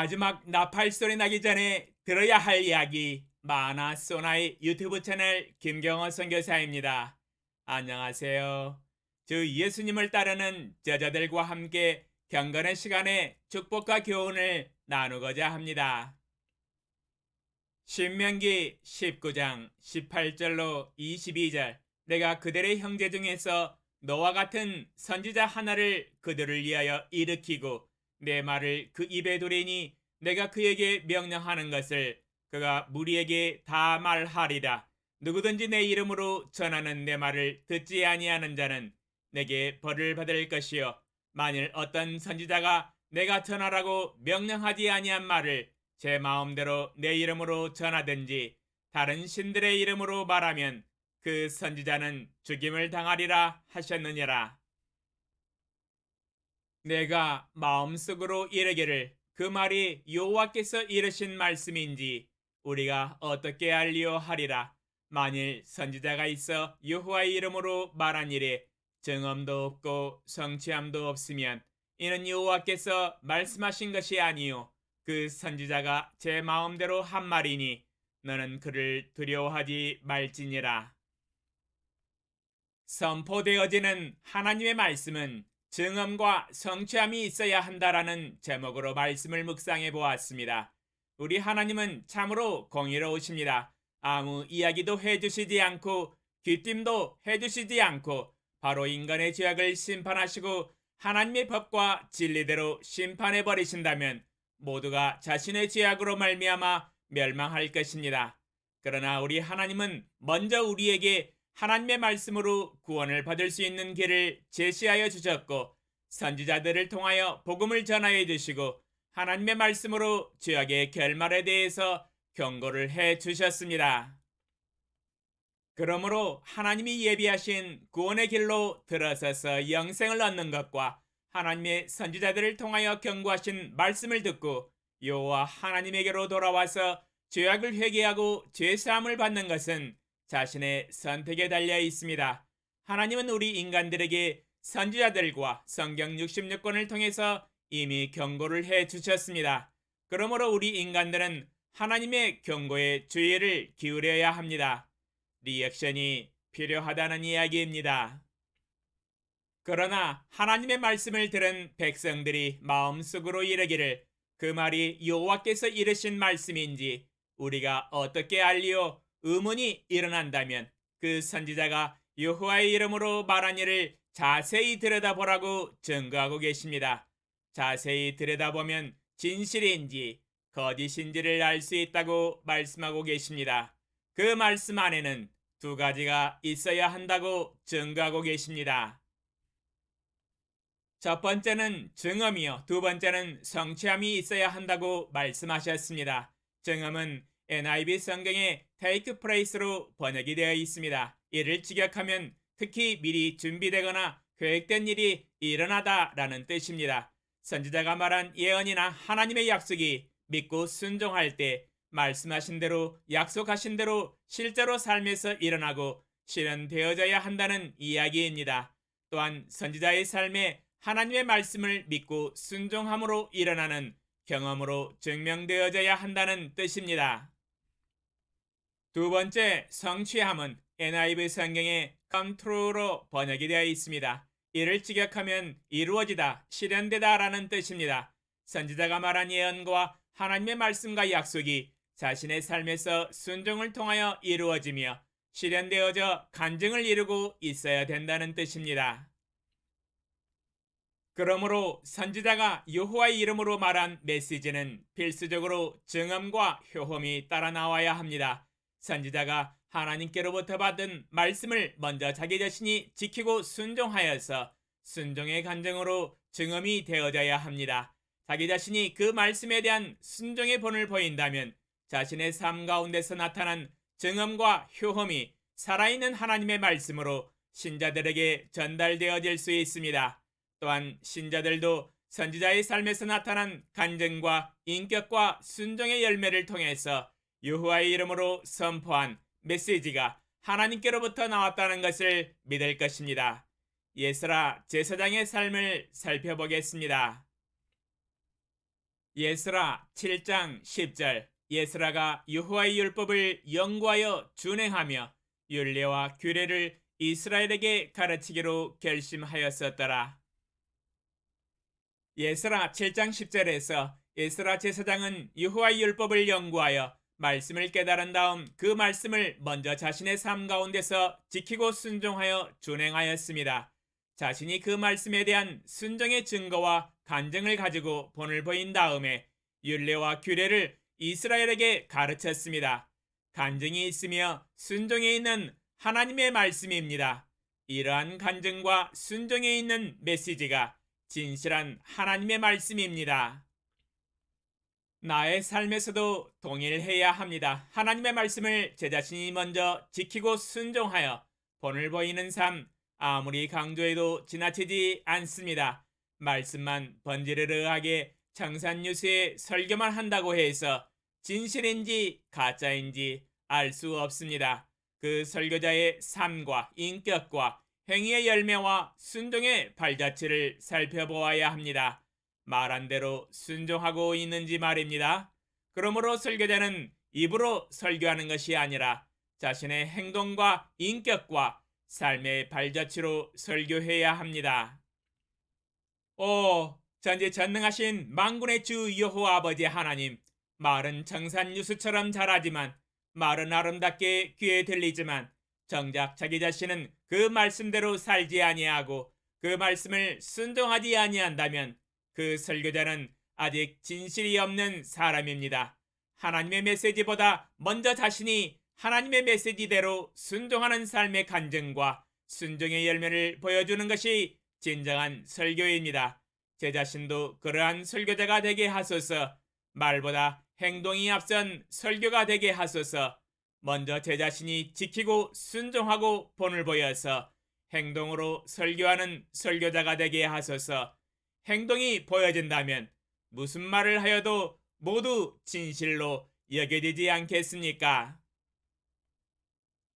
마지막 나팔 소리 나기 전에 들어야 할 이야기 마나 소나의 유튜브 채널 김경호 선교사입니다. 안녕하세요. 주 예수님을 따르는 제자들과 함께 경건의 시간에 축복과 교훈을 나누고자 합니다. 신명기 19장 18절로 22절 내가 그들의 형제 중에서 너와 같은 선지자 하나를 그들을 위하여 일으키고 내 말을 그 입에 두리니 내가 그에게 명령하는 것을 그가 무리에게 다 말하리라. 누구든지 내 이름으로 전하는 내 말을 듣지 아니하는 자는 내게 벌을 받을 것이요 만일 어떤 선지자가 내가 전하라고 명령하지 아니한 말을 제 마음대로 내 이름으로 전하든지 다른 신들의 이름으로 말하면 그 선지자는 죽임을 당하리라 하셨느니라. 내가 마음속으로 이르기를 그 말이 여호와께서 이르신 말씀인지 우리가 어떻게 알리오 하리라. 만일 선지자가 있어 여호와의 이름으로 말한 일에 증언도 없고 성취함도 없으면 이는 여호와께서 말씀하신 것이 아니요 그 선지자가 제 마음대로 한 말이니 너는 그를 두려워하지 말지니라. 선포되어지는 하나님의 말씀은 증언과 성취함이 있어야 한다라는 제목으로 말씀을 묵상해 보았습니다. 우리 하나님은 참으로 공의로우십니다. 아무 이야기도 해주시지 않고 귀띔도 해주시지 않고 바로 인간의 죄악을 심판하시고 하나님의 법과 진리대로 심판해 버리신다면 모두가 자신의 죄악으로 말미암아 멸망할 것입니다. 그러나 우리 하나님은 먼저 우리에게 하나님의 말씀으로 구원을 받을 수 있는 길을 제시하여 주셨고 선지자들을 통하여 복음을 전하여 주시고 하나님의 말씀으로 죄악의 결말에 대해서 경고를 해 주셨습니다. 그러므로 하나님이 예비하신 구원의 길로 들어서서 영생을 얻는 것과 하나님의 선지자들을 통하여 경고하신 말씀을 듣고 여호와 하나님에게로 돌아와서 죄악을 회개하고 죄사함을 받는 것은 자신의 선택에 달려 있습니다. 하나님은 우리 인간들에게 선지자들과 성경 66권을 통해서 이미 경고를 해 주셨습니다. 그러므로 우리 인간들은 하나님의 경고에 주의를 기울여야 합니다. 리액션이 필요하다는 이야기입니다. 그러나 하나님의 말씀을 들은 백성들이 마음속으로 이르기를 그 말이 여호와께서 이르신 말씀인지 우리가 어떻게 알리오 의문이 일어난다면 그 선지자가 여호와의 이름으로 말한 일을 자세히 들여다보라고 증거하고 계십니다. 자세히 들여다보면 진실인지 거짓인지를 알 수 있다고 말씀하고 계십니다. 그 말씀 안에는 두 가지가 있어야 한다고 증거하고 계십니다. 첫 번째는 증언이요, 두 번째는 성취함이 있어야 한다고 말씀하셨습니다. 증언은 NIV 성경에 take place로 번역이 되어 있습니다. 이를 직역하면 특히 미리 준비되거나 계획된 일이 일어나다라는 뜻입니다. 선지자가 말한 예언이나 하나님의 약속이 믿고 순종할 때 말씀하신 대로 약속하신 대로 실제로 삶에서 일어나고 실현되어져야 한다는 이야기입니다. 또한 선지자의 삶에 하나님의 말씀을 믿고 순종함으로 일어나는 경험으로 증명되어져야 한다는 뜻입니다. 두 번째, 성취함은 NIV 성경에 come true로 번역이 되어 있습니다. 이를 직역하면 이루어지다, 실현되다 라는 뜻입니다. 선지자가 말한 예언과 하나님의 말씀과 약속이 자신의 삶에서 순종을 통하여 이루어지며 실현되어져 간증을 이루고 있어야 된다는 뜻입니다. 그러므로 선지자가 여호와의 이름으로 말한 메시지는 필수적으로 증언과 효험이 따라 나와야 합니다. 선지자가 하나님께로부터 받은 말씀을 먼저 자기 자신이 지키고 순종하여서 순종의 간증으로 증언이 되어져야 합니다. 자기 자신이 그 말씀에 대한 순종의 본을 보인다면 자신의 삶 가운데서 나타난 증언과 효험이 살아있는 하나님의 말씀으로 신자들에게 전달되어질 수 있습니다. 또한 신자들도 선지자의 삶에서 나타난 간증과 인격과 순종의 열매를 통해서 여호와의 이름으로 선포한 메시지가 하나님께로부터 나왔다는 것을 믿을 것입니다. 예스라 제사장의 삶을 살펴보겠습니다. 예스라 7장 10절. 예스라가 여호와의 율법을 연구하여 준행하며 율례와 규례를 이스라엘에게 가르치기로 결심하였었더라. 예스라 7장 10절에서 예스라 제사장은 여호와의 율법을 연구하여 말씀을 깨달은 다음 그 말씀을 먼저 자신의 삶 가운데서 지키고 순종하여 준행하였습니다. 자신이 그 말씀에 대한 순종의 증거와 간증을 가지고 본을 보인 다음에 율례와 규례를 이스라엘에게 가르쳤습니다. 간증이 있으며 순종에 있는 하나님의 말씀입니다. 이러한 간증과 순종에 있는 메시지가 진실한 하나님의 말씀입니다. 나의 삶에서도 동일해야 합니다. 하나님의 말씀을 제 자신이 먼저 지키고 순종하여 본을 보이는 삶, 아무리 강조해도 지나치지 않습니다. 말씀만 번지르르하게 청산유수의 설교만 한다고 해서 진실인지 가짜인지 알 수 없습니다. 그 설교자의 삶과 인격과 행위의 열매와 순종의 발자취를 살펴보아야 합니다. 말한 대로 순종하고 있는지 말입니다. 그러므로 설교자는 입으로 설교하는 것이 아니라 자신의 행동과 인격과 삶의 발자취로 설교해야 합니다. 오, 전지전능하신 만군의 주 여호와 아버지 하나님, 말은 청산유수처럼 잘하지만 말은 아름답게 귀에 들리지만 정작 자기 자신은 그 말씀대로 살지 아니하고 그 말씀을 순종하지 아니한다면 그 설교자는 아직 진실이 없는 사람입니다. 하나님의 메시지보다 먼저 자신이 하나님의 메시지대로 순종하는 삶의 간증과 순종의 열매를 보여주는 것이 진정한 설교입니다. 제 자신도 그러한 설교자가 되게 하소서. 말보다 행동이 앞선 설교가 되게 하소서. 먼저 제 자신이 지키고 순종하고 본을 보여서 행동으로 설교하는 설교자가 되게 하소서. 행동이 보여진다면 무슨 말을 하여도 모두 진실로 여겨지지 않겠습니까?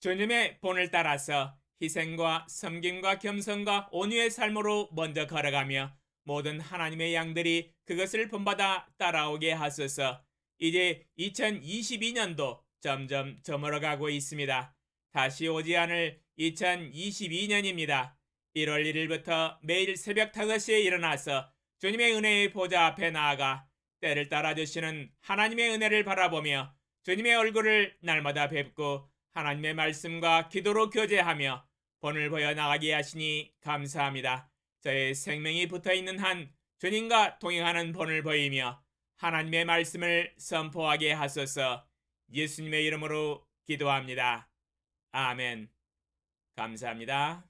주님의 본을 따라서 희생과 섬김과 겸손과 온유의 삶으로 먼저 걸어가며 모든 하나님의 양들이 그것을 본받아 따라오게 하소서. 이제 2022년도 점점 저물어가고 있습니다. 다시 오지 않을 2022년입니다. 1월 1일부터 매일 새벽 5시에 일어나서 주님의 은혜의 보좌 앞에 나아가 때를 따라주시는 하나님의 은혜를 바라보며 주님의 얼굴을 날마다 뵙고 하나님의 말씀과 기도로 교제하며 본을 보여 나가게 하시니 감사합니다. 저의 생명이 붙어있는 한 주님과 동행하는 본을 보이며 하나님의 말씀을 선포하게 하소서. 예수님의 이름으로 기도합니다. 아멘. 감사합니다.